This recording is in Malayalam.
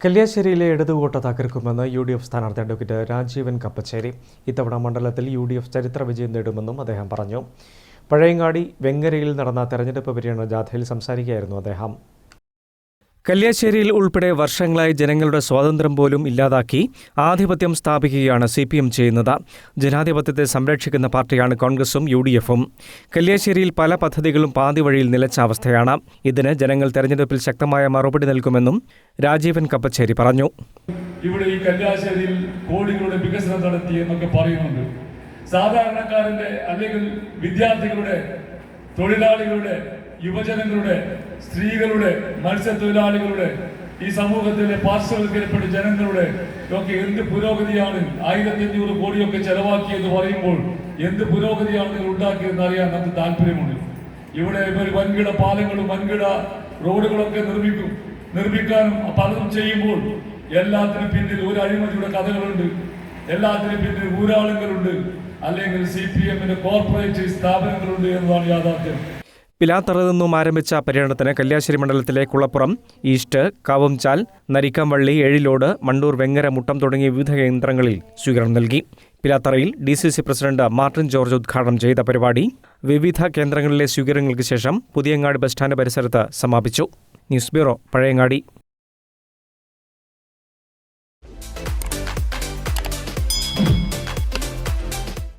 കല്യാശ്ശേരിയിലെ ഇടതുകോട്ട തകർക്കുമെന്ന് UDF സ്ഥാനാർത്ഥി അഡ്വക്കേറ്റ് രാജീവൻ കപ്പച്ചേരി. ഇത്തവണ മണ്ഡലത്തിൽ UDF ചരിത്ര വിജയം നേടുമെന്നും അദ്ദേഹം പറഞ്ഞു. പഴയങ്ങാടി വെങ്ങരയിൽ നടന്ന തെരഞ്ഞെടുപ്പ് പര്യടന ജാഥയിൽ സംസാരിക്കുകയായിരുന്നു അദ്ദേഹം. കല്യാശ്ശേരിയിൽ ഉൾപ്പെടെ വർഷങ്ങളായി ജനങ്ങളുടെ സ്വാതന്ത്ര്യം പോലും ഇല്ലാതാക്കി ആധിപത്യം സ്ഥാപിക്കുകയാണ് CPM ചെയ്യുന്നത്. ജനാധിപത്യത്തെ സംരക്ഷിക്കുന്ന പാർട്ടിയാണ് കോൺഗ്രസും UDFും. കല്യാശ്ശേരിയിൽ പല പദ്ധതികളും പാതി വഴിയിൽ നിലച്ച അവസ്ഥയാണ്. ഇതിന് ജനങ്ങൾ തെരഞ്ഞെടുപ്പിൽ ശക്തമായ മറുപടി നൽകുമെന്നും രാജീവൻ കപ്പച്ചേരി പറഞ്ഞു. ഇവിടെ ഈ കല്യാശ്ശേരിയിൽ കോടികളുടെ വികസനം നടത്തി എന്നൊക്കെ പറയുന്നുണ്ട്. സാധാരണക്കാരന്റെ അല്ലെങ്കിൽ വിദ്യാർത്ഥികളുടെ, തൊഴിലാളികളുടെ, യുവജനങ്ങളുടെ, സ്ത്രീകളുടെ, മത്സ്യത്തൊഴിലാളികളുടെ, ഈ സമൂഹത്തിലെ പാർശ്വവൽക്കരിക്കപ്പെട്ട ജനങ്ങളുടെ ഒക്കെ എന്ത് പുരോഗതിയാണ് 1500 കോടിയൊക്കെ ചെലവാക്കിയെന്ന് പറയുമ്പോൾ എന്ത് പുരോഗതിയാണ് നിങ്ങൾ ഉണ്ടാക്കിയതെന്ന് അറിയാൻ നമുക്ക് താല്പര്യമുണ്ട്. ഇവിടെ വൻകിട പാലങ്ങളും വൻകിട റോഡുകളൊക്കെ നിർമ്മിക്കാനും പലതും ചെയ്യുമ്പോൾ എല്ലാത്തിനും പിന്നിൽ ഒരു അഴിമതിയുടെ കഥകളുണ്ട്, എല്ലാത്തിനും പിന്നിൽ ഊരാളുകളുണ്ട്, അല്ലെങ്കിൽ CPMന്റെ കോർപ്പറേറ്റ് സ്ഥാപനങ്ങളുണ്ട് എന്നതാണ് യാഥാർത്ഥ്യം. പിലാത്തറയിൽ നിന്നും ആരംഭിച്ച പര്യടനത്തിന് കല്യാശ്ശേരി മണ്ഡലത്തിലെ കുളപ്പുറം, ഈസ്റ്റ്, കാവുംചാൽ, നരിക്കംവള്ളി, എഴിലോട്, മണ്ടൂർ, വെങ്ങര, മുട്ടം തുടങ്ങിയ വിവിധ കേന്ദ്രങ്ങളിൽ സ്വീകരണം നൽകി. പിലാത്തറയിൽ DCC പ്രസിഡന്റ് മാർട്ടിൻ ജോർജ് ഉദ്ഘാടനം ചെയ്ത പരിപാടി വിവിധ കേന്ദ്രങ്ങളിലെ സ്വീകരണങ്ങൾക്ക് ശേഷം പുതിയങ്ങാടി ബസ് സ്റ്റാൻഡ് പരിസരത്ത് സമാപിച്ചു. News bureau, Pazhayangadi.